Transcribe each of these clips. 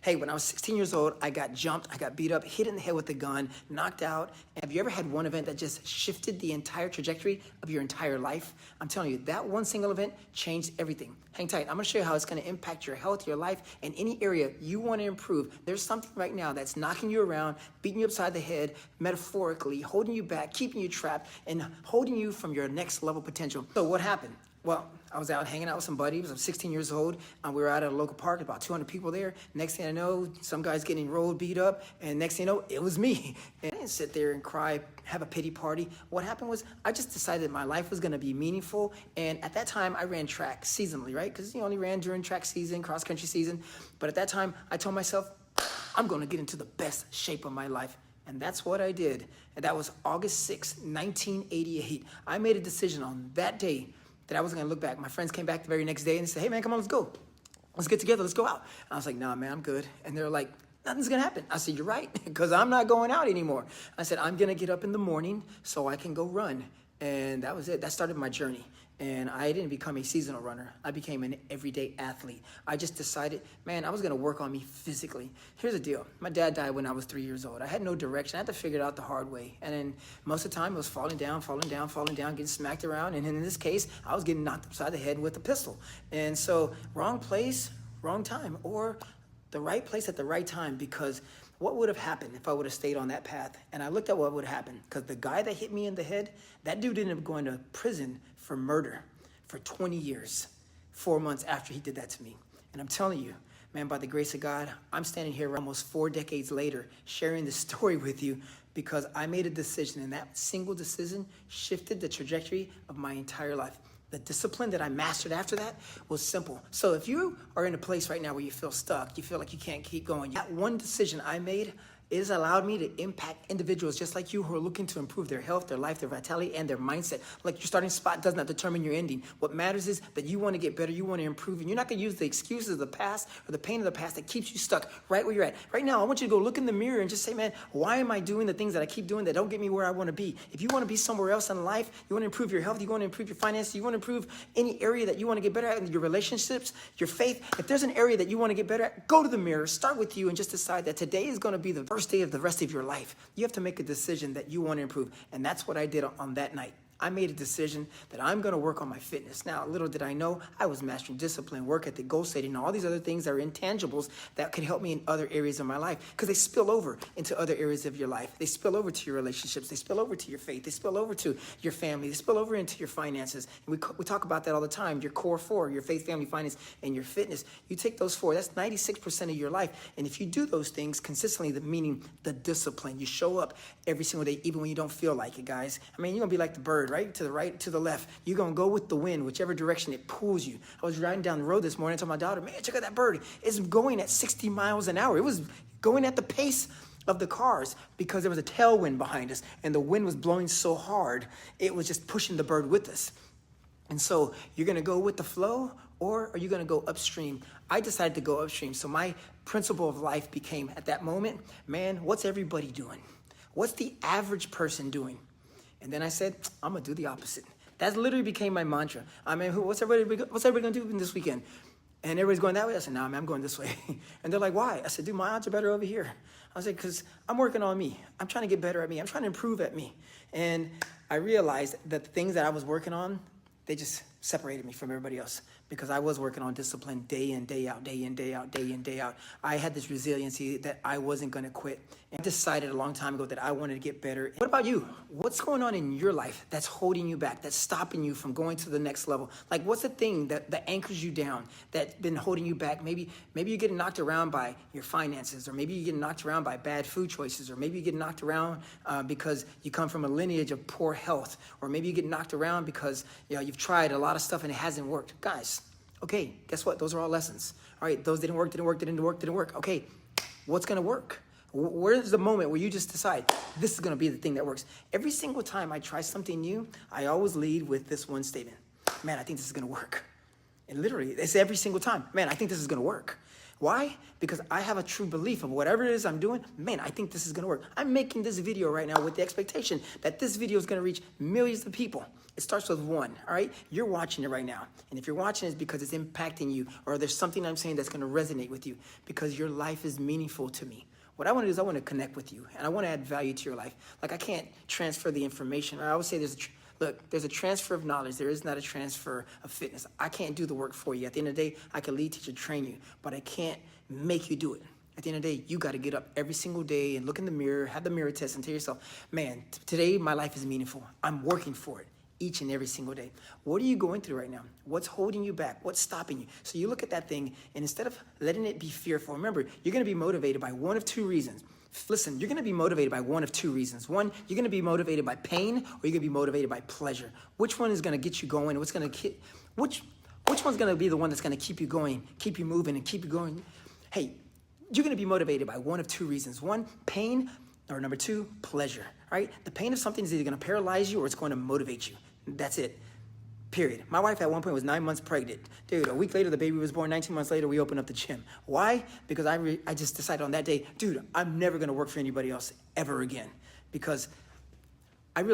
Hey, when I was 16 years old, I got jumped, I got beat up, hit in the head with a gun, knocked out. And have you ever had one event that just shifted the entire trajectory of your entire life? I'm telling you, that one single event changed everything. Hang tight. I'm gonna show you how it's gonna impact your health, your life, and any area you wanna improve. There's something right now that's knocking you around, beating you upside the head, metaphorically, holding you back, keeping you trapped, and holding you from your next level potential. So what happened? Well, I was out hanging out with some buddies. I'm 16 years old. We were out at a local park, about 200 people there. Next thing I know, some guy's getting rolled, beat up, and next thing you know, it was me. And I didn't sit there and cry, have a pity party. What happened was I just decided my life was gonna be meaningful. And at that time, I ran track seasonally, right? Because you only ran during track season, cross country season. But at that time, I told myself, I'm gonna get into the best shape of my life. And that's what I did. And that was August 6, 1988. I made a decision on that day that I wasn't gonna look back. My friends came back the very next day and said, hey man, come on, let's go. Let's get together, let's go out. And I was like, nah man, I'm good. And they're like, nothing's gonna happen. I said, you're right, because I'm not going out anymore. I said, I'm gonna get up in the morning so I can go run. And that was it, that started my journey. And I didn't become a seasonal runner. I became an everyday athlete. I just decided, man, I was gonna work on me physically. Here's the deal. My dad died when I was 3 years old. I had no direction. I had to figure it out the hard way. And then most of the time it was falling down, getting smacked around. And in this case, I was getting knocked upside the head with a pistol. And so wrong place, wrong time, or the right place at the right time, because what would have happened if I would have stayed on that path? And I looked at what would have happened, because the guy that hit me in the head, that dude ended up going to prison for murder for 20 years, 4 months after he did that to me. And I'm telling you, man, by the grace of God, I'm standing here almost 4 decades later, sharing this story with you because I made a decision, and that single decision shifted the trajectory of my entire life. The discipline that I mastered after that was simple. So if you are in a place right now where you feel stuck, you feel like you can't keep going, that one decision I made has allowed me to impact individuals just like you who are looking to improve their health, their life, their vitality, and their mindset. Like your starting spot does not determine your ending. What matters is that you want to get better, you want to improve, and you're not going to use the excuses of the past or the pain of the past that keeps you stuck right where you're at. Right now, I want you to go look in the mirror and just say, man, why am I doing the things that I keep doing that don't get me where I want to be? If you want to be somewhere else in life, you want to improve your health, you want to improve your finances, you want to improve any area that you want to get better at, your relationships, your faith. If there's an area that you want to get better at, go to the mirror, start with you, and just decide that today is going to be the first day of the rest of your life. You have to make a decision that you want to improve. And that's what I did on that night. I made a decision that I'm going to work on my fitness. Now, little did I know, I was mastering discipline, work ethic, goal setting, and all these other things that are intangibles that could help me in other areas of my life, because they spill over into other areas of your life. They spill over to your relationships. They spill over to your faith. They spill over to your family. They spill over into your finances. And we talk about that all the time. Your core four, your faith, family, finance, and your fitness. You take those four, that's 96% of your life. And if you do those things consistently, meaning the discipline, you show up every single day, even when you don't feel like it, guys. I mean, you're going to be like the bird, right? To the right, to the left. You're going to go with the wind, whichever direction it pulls you. I was riding down the road this morning and told my daughter, man, check out that bird. It's going at 60 miles an hour. It was going at the pace of the cars because there was a tailwind behind us and the wind was blowing so hard, it was just pushing the bird with us. And so you're going to go with the flow, or are you going to go upstream? I decided to go upstream. So my principle of life became, at that moment, man, what's everybody doing? What's the average person doing? And then I said, I'm going to do the opposite. That literally became my mantra. I mean, what's everybody going to do this weekend? And everybody's going that way. I said, nah, man, I'm going this way. And they're like, why? I said, dude, my odds are better over here. I was like, because I'm working on me. I'm trying to get better at me. I'm trying to improve at me. And I realized that the things that I was working on, they just separated me from everybody else, because I was working on discipline day in, day out, day in, day out, day in, day out. I had this resiliency that I wasn't going to quit. And I decided a long time ago that I wanted to get better. What about you? What's going on in your life that's holding you back, that's stopping you from going to the next level? Like, what's the thing that anchors you down, that's been holding you back? Maybe you're getting knocked around by your finances, or maybe you're getting knocked around by bad food choices, or maybe you get knocked around because you come from a lineage of poor health, or maybe you get knocked around because you've tried a lot of stuff and it hasn't worked. Guys, okay, guess what? Those are all lessons. All right, those didn't work. Okay, what's going to work? Where's the moment where you just decide, this is going to be the thing that works? Every single time I try something new, I always lead with this one statement. Man, I think this is going to work. And literally, it's every single time. Man, I think this is going to work. Why? Because I have a true belief of whatever it is I'm doing, man, I think this is gonna work. I'm making this video right now with the expectation that this video is gonna reach millions of people. It starts with one, all right? You're watching it right now. And if you're watching it, it's because it's impacting you, or there's something I'm saying that's gonna resonate with you, because your life is meaningful to me. What I want to do is I want to connect with you, and I want to add value to your life. Like, I can't transfer the information. I always say there's a transfer of knowledge. There is not a transfer of fitness. I can't do the work for you. At the end of the day, I can lead, teach, and train you, but I can't make you do it. At the end of the day, you got to get up every single day and look in the mirror, have the mirror test, and tell yourself, man, today my life is meaningful. I'm working for it each and every single day. What are you going through right now? What's holding you back? What's stopping you? So you look at that thing, and instead of letting it be fearful, remember, you're going to be motivated by one of two reasons. Listen, you're going to be motivated by one of two reasons. One, you're going to be motivated by pain, or you're going to be motivated by pleasure. Which one is going to get you going? Which one's going to be the one that's going to keep you going, keep you moving, and keep you going? Hey, you're going to be motivated by one of two reasons. One, pain, or number two, pleasure, right? The pain of something is either going to paralyze you or it's going to motivate you. That's it. Period. My wife at one point was 9 months pregnant. Dude, a week later, the baby was born. 19 months later, we opened up the gym. Why? Because I just decided on that day, dude, I'm never going to work for anybody else ever again. Because I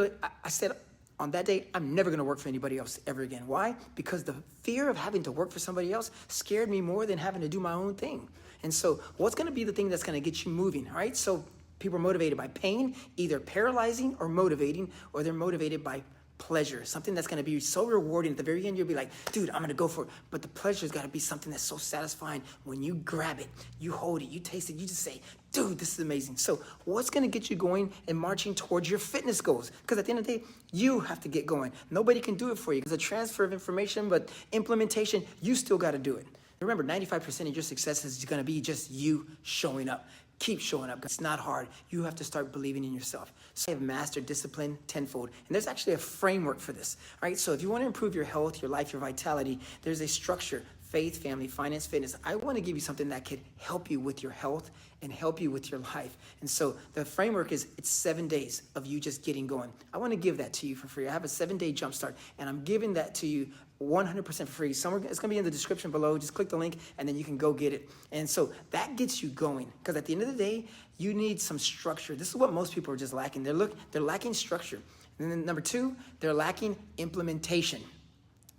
said on that day, I'm never going to work for anybody else ever again. Why? Because the fear of having to work for somebody else scared me more than having to do my own thing. And so what's going to be the thing that's going to get you moving, all right? So people are motivated by pain, either paralyzing or motivating, or they're motivated by pleasure, something that's going to be so rewarding. At the very end, you'll be like, dude, I'm going to go for it. But the pleasure's got to be something that's so satisfying. When you grab it, you hold it, you taste it, you just say, dude, this is amazing. So what's going to get you going and marching towards your fitness goals? Because at the end of the day, you have to get going. Nobody can do it for you. It's a transfer of information, but implementation, you still got to do it. Remember, 95% of your success is going to be just you showing up. Keep showing up. It's not hard. You have to start believing in yourself. So I have mastered discipline tenfold. And there's actually a framework for this. All right. So if you want to improve your health, your life, your vitality, there's a structure: faith, family, finance, fitness. I want to give you something that could help you with your health and help you with your life. And so the framework is, it's 7 days of you just getting going. I want to give that to you for free. I have a 7-day jumpstart, and I'm giving that to you 100% for free. It's going to be in the description below. Just click the link and then you can go get it. And so that gets you going, because at the end of the day, you need some structure. This is what most people are just lacking. They're lacking structure. And then number two, they're lacking implementation.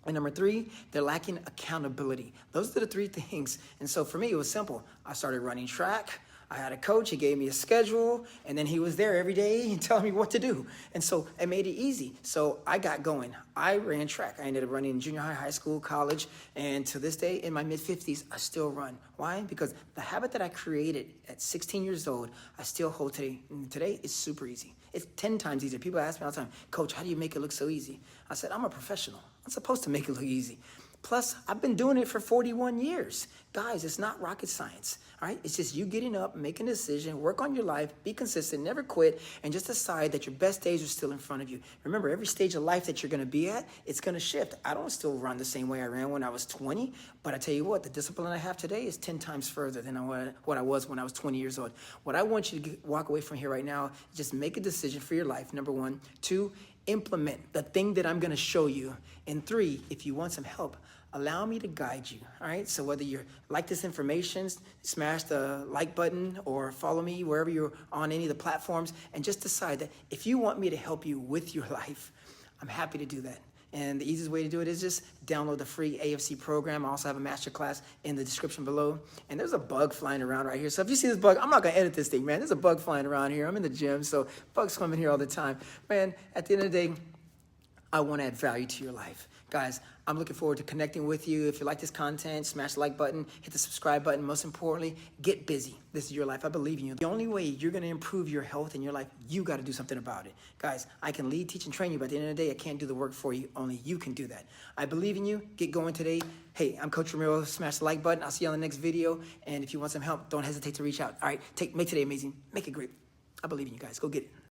And number three, they're lacking accountability. Those are the three things. And so for me, it was simple. I started running track. I had a coach. He gave me a schedule, and then he was there every day and telling me what to do. And so it made it easy. So I got going. I ran track. I ended up running in junior high, high school, college, and to this day, in my mid-50s, I still run. Why? Because the habit that I created at 16 years old, I still hold today. And today, it's super easy. It's 10 times easier. People ask me all the time, Coach, how do you make it look so easy? I said, I'm a professional. I'm supposed to make it look easy. Plus, I've been doing it for 41 years. Guys, it's not rocket science, all right? It's just you getting up, making a decision, work on your life, be consistent, never quit, and just decide that your best days are still in front of you. Remember, every stage of life that you're going to be at, it's going to shift. I don't still run the same way I ran when I was 20, but I tell you what, the discipline I have today is 10 times further than what I was when I was 20 years old. What I want you to walk away from here right now is just make a decision for your life, number one. Two, implement the thing that I'm going to show you. And three, if you want some help, allow me to guide you, all right? So whether you like this information, smash the like button or follow me wherever you're on any of the platforms, and just decide that if you want me to help you with your life, I'm happy to do that. And the easiest way to do it is just download the free AFC program. I also have a masterclass in the description below. And there's a bug flying around right here. So if you see this bug, I'm not going to edit this thing, man. There's a bug flying around here. I'm in the gym, so bugs come in here all the time. Man, at the end of the day, I want to add value to your life. Guys, I'm looking forward to connecting with you. If you like this content, smash the like button, hit the subscribe button. Most importantly, get busy. This is your life. I believe in you. The only way you're going to improve your health in your life, you got to do something about it. Guys, I can lead, teach, and train you, but at the end of the day, I can't do the work for you. Only you can do that. I believe in you. Get going today. Hey, I'm Coach Ramiro. Smash the like button. I'll see you on the next video. And if you want some help, don't hesitate to reach out. All right, make today amazing. Make it great. I believe in you guys. Go get it.